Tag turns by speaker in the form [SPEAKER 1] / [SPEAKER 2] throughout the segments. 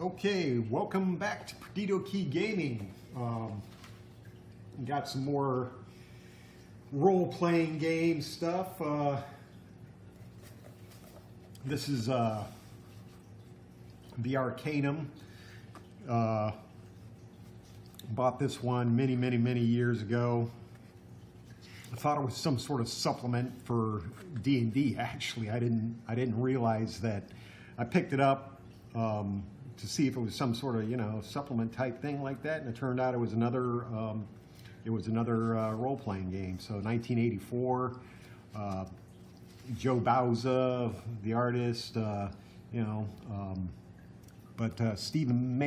[SPEAKER 1] Okay, welcome back to Perdido Key Gaming. Got some more role-playing game stuff. This is the Arcanum. Bought this one many years ago. I thought it was some sort of supplement for D&D. Actually, I didn't realize that. I picked it up to see if it was some sort of supplement type thing like that, and it turned out it was another role-playing game. So 1984, Joe Bauza, the artist, but Stephen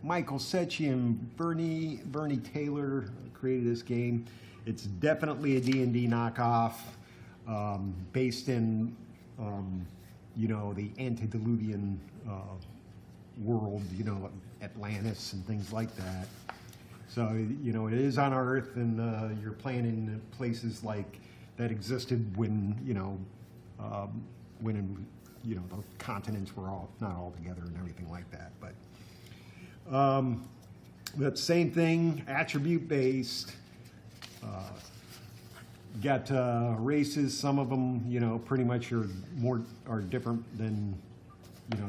[SPEAKER 1] Michael Secchi and Bernie Taylor created this game. It's definitely a D&D knockoff, based in the antediluvian world, Atlantis and things like that. So it is on Earth, and you're playing in places like that existed when the continents were all not all together and everything like that. But same thing, attribute based. Got races. Some of them, pretty much are different than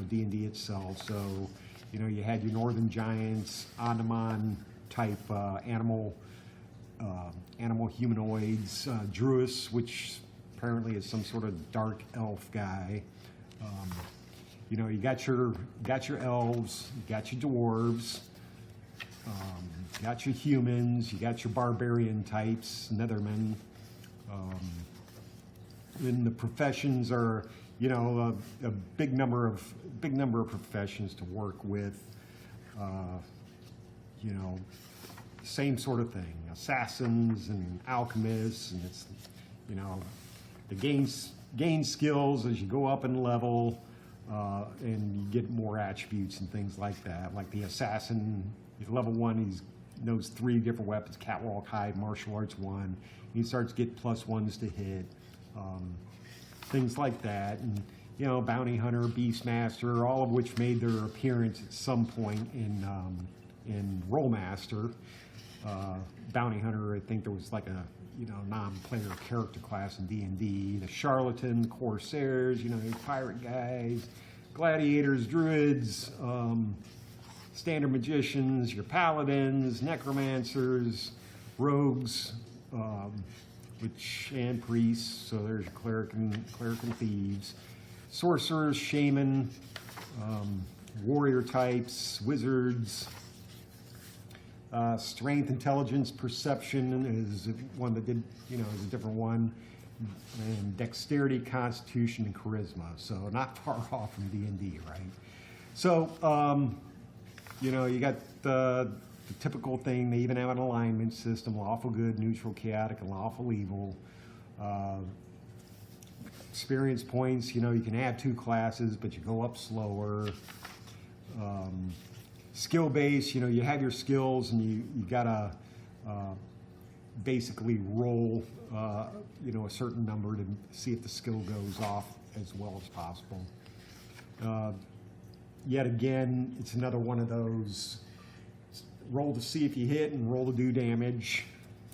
[SPEAKER 1] D&D itself. So, you had your northern giants, Andaman type animal humanoids, Druis, which apparently is some sort of dark elf guy. You got your elves, you got your dwarves, you got your humans, you got your barbarian types, nethermen. And the professions are, a big number of professions to work with. Same sort of thing, assassins and alchemists, and it's, the gain skills as you go up in level, and you get more attributes and things like that. Like the assassin, level 1, he knows 3 different weapons: catwalk, hide, martial arts 1. He starts to get +1s to hit, things like that. And bounty hunter, beastmaster, all of which made their appearance at some point in Rollmaster. Bounty hunter, I think there was like a non-player character class in D&D. The charlatan, corsairs, your pirate guys, gladiators, druids, standard magicians, your paladins, necromancers, rogues, and priests. So there's your cleric and thieves, sorcerers, shaman, warrior types, wizards. Strength, intelligence, perception is one that is a different one, and dexterity, constitution, and charisma. So not far off from D&D, right? So you got the typical thing. They even have an alignment system: lawful good, neutral, chaotic, and lawful evil. Experience points, you can have 2 classes, but you go up slower. Skill base, you have your skills, and you gotta basically roll a certain number to see if the skill goes off as well as possible. Yet again, it's another one of those roll to see if you hit and roll to do damage.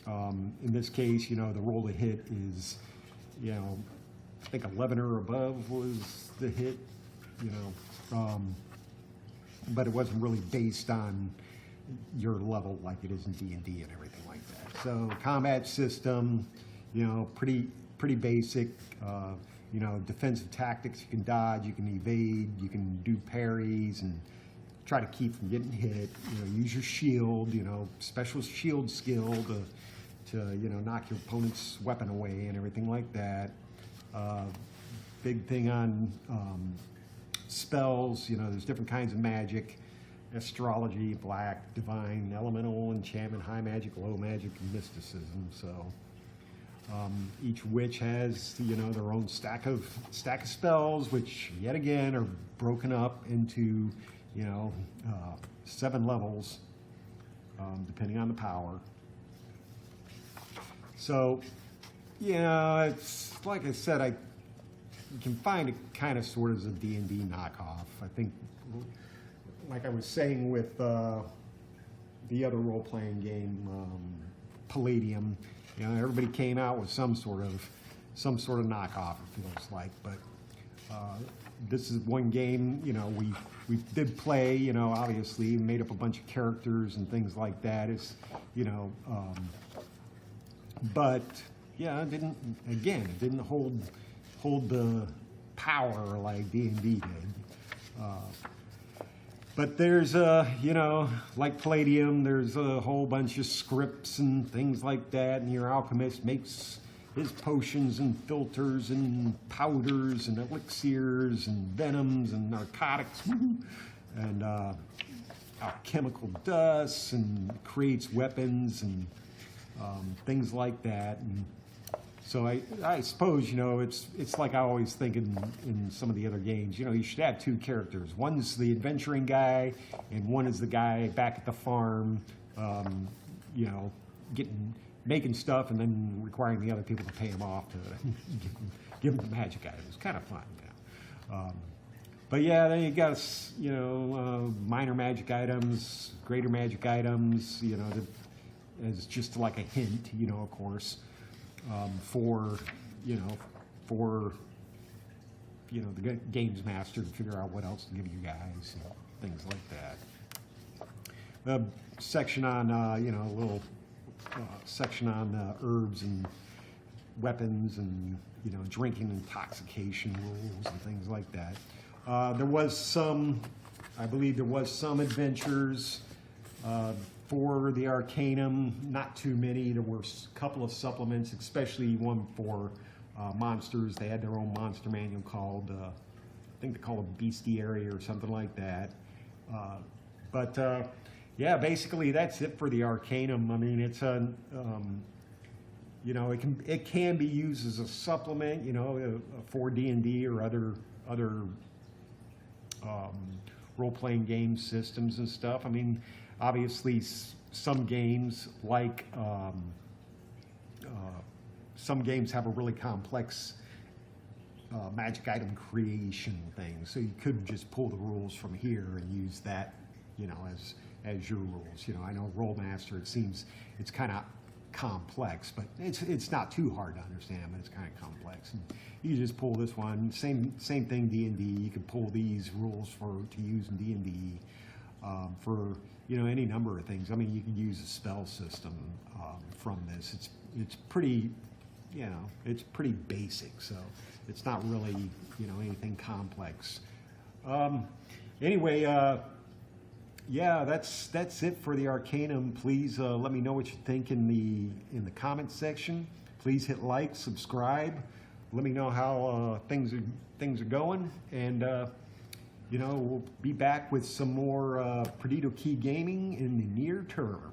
[SPEAKER 1] In this case, the roll to hit is, I think 11 or above was the hit, but it wasn't really based on your level like it is in D&D and everything like that. So combat system, pretty basic. Defensive tactics: you can dodge, you can evade, you can do parries, and try to keep from getting hit. Use your shield. Special shield skill to knock your opponent's weapon away and everything like that. Big thing on spells. There's different kinds of magic: astrology, black, divine, elemental, enchantment, high magic, low magic, and mysticism. So each witch has their own stack of spells, which yet again are broken up into 7 levels, depending on the power. So it's like I said, you can find it kind of sort of as a D&D knockoff. I think like I was saying with the other role-playing game, Palladium, you know, everybody came out with some sort of knockoff, it feels like. But this is one game, you know, we did play, you know, obviously made up a bunch of characters and things like that. It's, you know, but yeah, it didn't hold the power like D&D did. But there's you know, like Palladium, there's a whole bunch of scripts and things like that, and your alchemist makes his potions and filters and powders and elixirs and venoms and narcotics and alchemical dust, and creates weapons and things like that. And so I suppose, you know, it's like I always think in some of the other games, you know, you should have two characters. One's the adventuring guy, and one is the guy back at the farm, you know, making stuff and then requiring the other people to pay him off to give them the magic items. Kind of fun, you know. But yeah, then you got, you know, minor magic items, greater magic items, you know, as just like a hint, you know, of course. For the games master to figure out what else to give you guys, and things like that. The section on you know, a little section on herbs and weapons and, you know, drinking intoxication rules and things like that. There was some, I believe there was some adventures for the Arcanum, not too many. There were a couple of supplements, especially one for monsters. They had their own monster manual called, I think they call it Bestiary or something like that. Yeah, basically that's it for the Arcanum. I mean, it's a, you know, it can be used as a supplement, you know, for D&D or other role-playing game systems and stuff. I mean, obviously, some games like some games have a really complex magic item creation thing, so you could just pull the rules from here and use that, you know, as your rules. You know, I know Rollmaster, it seems it's kind of complex, but it's not too hard to understand, but it's kind of complex. And you just pull this one. Same thing, D&D. You can pull these rules to use in D&D for, you know, any number of things. I mean, you can use a spell system from this. It's pretty, you know, it's pretty basic, so it's not really, you know, anything complex. Anyway, yeah, that's it for the Arcanum. Please let me know what you think in the comments section. Please hit like, subscribe. Let me know how things are going, and you know, we'll be back with some more Perdido Key Gaming in the near term.